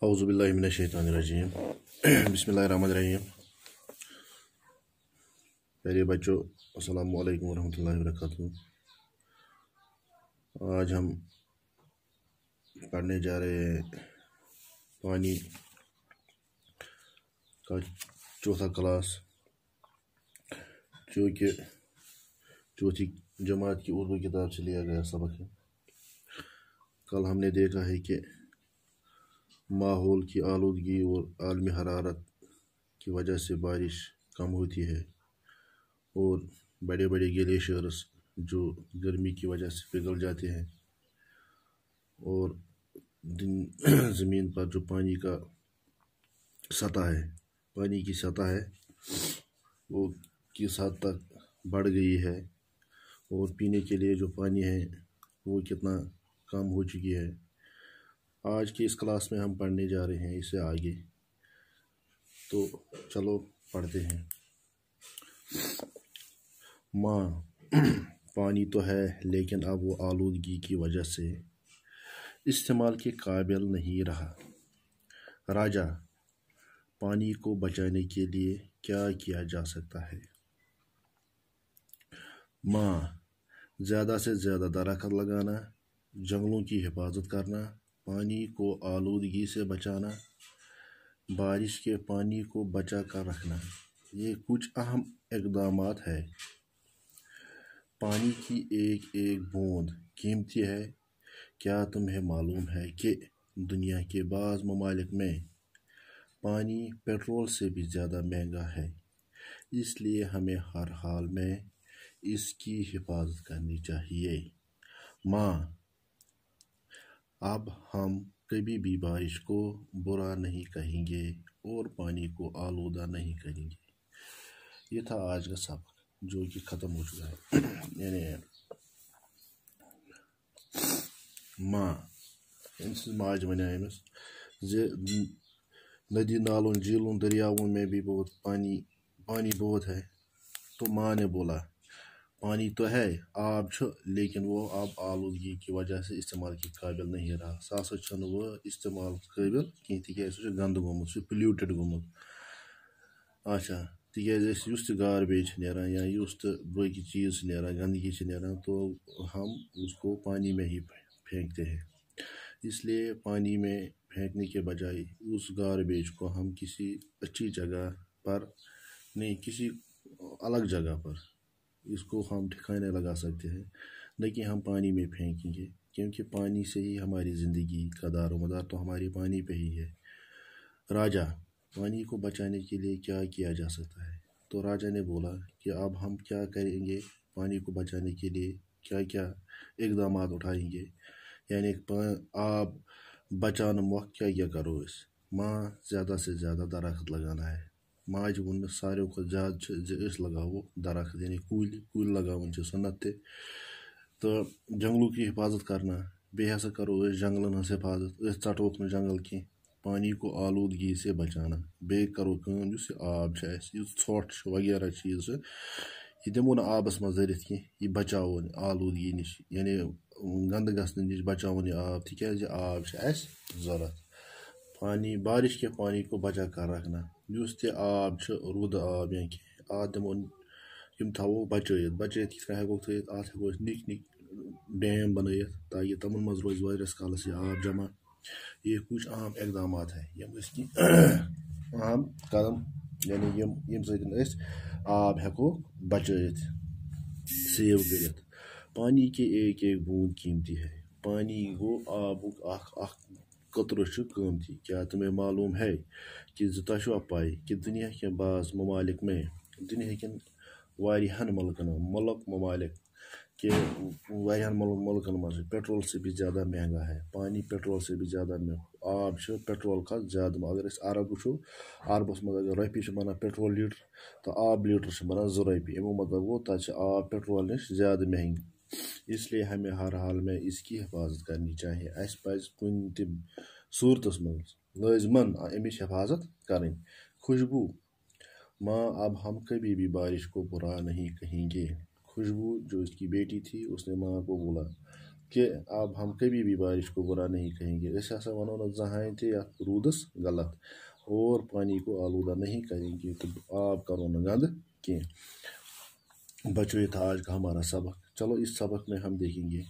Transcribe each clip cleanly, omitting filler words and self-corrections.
اعوذ باللہ من الشیطان الرجیم بسم اللہ الرحمن الرحیم. پیارے بچوں، السلام علیکم ورحمۃ اللہ وبرکاتہ. آج ہم پڑھنے جا رہے ہیں پانی کا چوتھا کلاس، جو کہ چوتھی جماعت کی اردو کتاب سے لیا گیا سبق ہے. کل ہم نے دیکھا ہے کہ ماحول کی آلودگی اور عالمی حرارت کی وجہ سے بارش کم ہوتی ہے اور بڑے بڑے گلیشیئرز جو گرمی کی وجہ سے پگھل جاتے ہیں، اور زمین پر جو پانی کی سطح ہے وہ کس حد تک بڑھ گئی ہے، اور پینے کے لیے جو پانی ہے وہ کتنا کم ہو چکی ہے. آج کی اس کلاس میں ہم پڑھنے جا رہے ہیں اسے آگے، تو چلو پڑھتے ہیں. پانی تو ہے لیکن اب وہ آلودگی کی وجہ سے استعمال کے قابل نہیں رہا. راجا، پانی کو بچانے کے لیے کیا کیا جا سکتا ہے؟ زیادہ سے زیادہ درخت لگانا، جنگلوں کی حفاظت کرنا، پانی کو آلودگی سے بچانا، بارش کے پانی کو بچا کر رکھنا، یہ کچھ اہم اقدامات ہیں. پانی کی ایک ایک بوند قیمتی ہے. کیا تمہیں معلوم ہے کہ دنیا کے بعض ممالک میں پانی پیٹرول سے بھی زیادہ مہنگا ہے؟ اس لیے ہمیں ہر حال میں اس کی حفاظت کرنی چاہیے. اب ہم کبھی بھی بارش کو برا نہیں کہیں گے اور پانی کو آلودہ نہیں کریں گے. یہ تھا آج کا سبق جو کہ ختم ہو چکا ہے. یعنی ماج ونیا ندی نالوں جھیلوں دریاؤں میں بھی بہت پانی بہت ہے. تو ماں نے بولا پانی تو ہے، آب لیکن وہ اب آلودگی کی وجہ سے استعمال کے قابل نہیں رہا. سا چھن وہ استعمال قابل کی تکیاز سہ گند گومت، سہ پلیوٹڈ گومت. اچھا، تکیاز اس تہ گاربیج نیران یا اس تہ باقی چیز نیران، گندگی نیران، تو ہم اس کو پانی میں ہی پھینکتے ہیں. اس لیے پانی میں پھینکنے کے بجائے اس گاربیج کو ہم کسی اچھی جگہ پر، نہیں کسی الگ جگہ پر اس کو ہم ٹھکانے لگا سکتے ہیں، نہ کہ ہم پانی میں پھینکیں گے، کیونکہ پانی سے ہی ہماری زندگی کا دار و مدار تو ہماری پانی پہ ہی ہے. راجا، پانی کو بچانے کے لیے کیا کیا جا سکتا ہے؟ تو راجا نے بولا کہ اب ہم کیا کریں گے، پانی کو بچانے کے لیے کیا کیا اقدامات اٹھائیں گے، یعنی آب بچانا موقع کیا کرو اس. زیادہ سے زیادہ درخت لگانا ہے. ماج وون ساروی کھت زیادہ لگاو درخت، یعنی کل لگاون سنت تہ. تو جنگلوں کی حفاظت کرنا، بیٚیہِ ہسا کرو جنگلن ہنز حفاظت. ژٹوک نہٕ جنگل کی، پانی کو آلودگی سے بچانا. بیٚیہِ کرو کٲم، یُس یہِ آب چھُ اسہِ، یُس ژھۄٹھ چھُ وغیرہ چیٖز چھِ، یہِ دِمو نہٕ آبس منٛز دٔرِتھ کینٛہہ. یہِ بچاوون آلودگی نِش، یعنی گنٛدٕ گژھنہٕ نِش بچاوون یہِ آب، تِکیازِ یہِ آب چھُ اسہِ ضروٗرت. بارش کے پانی کو بچا کر رکھنا. یُس تہِ آب چھُ، رُد آب یا کینٛہہ، اتھ دِمو یِم تھاوو بچٲیِتھ کِتھ کٔنۍ ہیٚکوکھ تھٲیِتھ؟ اتھ ہیٚکو أسۍ نِکۍ ڈیم بنٲیِتھ تاکہ تمن منٛز روزِ واریاہس کالس یہِ آب جمع. یہ کچھ اہم اقدامات ہیں، یم أسۍ کینٛہہ اہم قدم، یعنی یم سۭتۍ أسۍ آب ہیٚکو بچٲیِتھ، سیو کٔرِتھ. پانی کے ایک ایک بوند قیمتی ہے. پانی گو آبُک اکھ قطرٕ چھُ قۭمتی. کیا تمہیں معلوم ہے کہ تۄہہِ چھوا پاے کہ دنیا کے بعض ممالک میں، دنیا کٮ۪ن واریاہن ممالک کے واریاہن ملکن منٛز پیٹرول سے بھی زیادہ مہنگا ہے. پانی پیٹرول سے بھی زیادہ مہنگا. آب چھُ پیٹرول کھۄتہٕ زیادٕ. اگر أسۍ عرب وٕچھو، عربس منٛز اگر رۄپیہِ چھِ بنان پیٹرول لیٖٹر، تو آب لیٖٹر چھُ بنان 2 رۄپیہِ. امیُک مطلب گوٚو تتہِ چھُ آب پیٹرول نِش زیادٕ مہنگی. اس لیے ہمیں ہر حال میں اس کی حفاظت کرنی چاہیے. اسہِ پزِ کُنہِ تہِ صوٗرتس منٛز لٲزمن امِچ حفاظت کرٕنۍ. خوشبو، اب ہم کبھی بھی بارش کو برا نہیں کہیں گے. خوشبو جو اس کی بیٹی تھی، اس نے ماں کو بولا کہ اب ہم کبھی بھی بارش کو برا نہیں کہیں گے. اس ہسا ونو نہ زہاں تہ یتھ روٗدس غلط اور پانی کو آلودہ نہیں کریں گے تو آب کرو نہ گند کی. بچوں، یہ تھا آج کا ہمارا سبق. چلو اس سبق میں ہم دیکھیں گے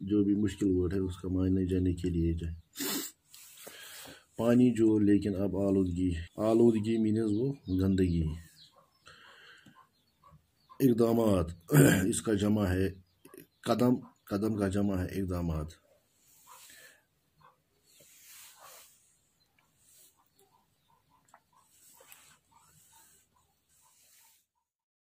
جو بھی مشکل ورڈ ہے اس کا معنی جاننے کے لیے جائے. پانی جو لیکن اب آلودگی مینز وہ گندگی. اقدامات اس کا جمع ہے قدم کا جمع ہے اقدامات.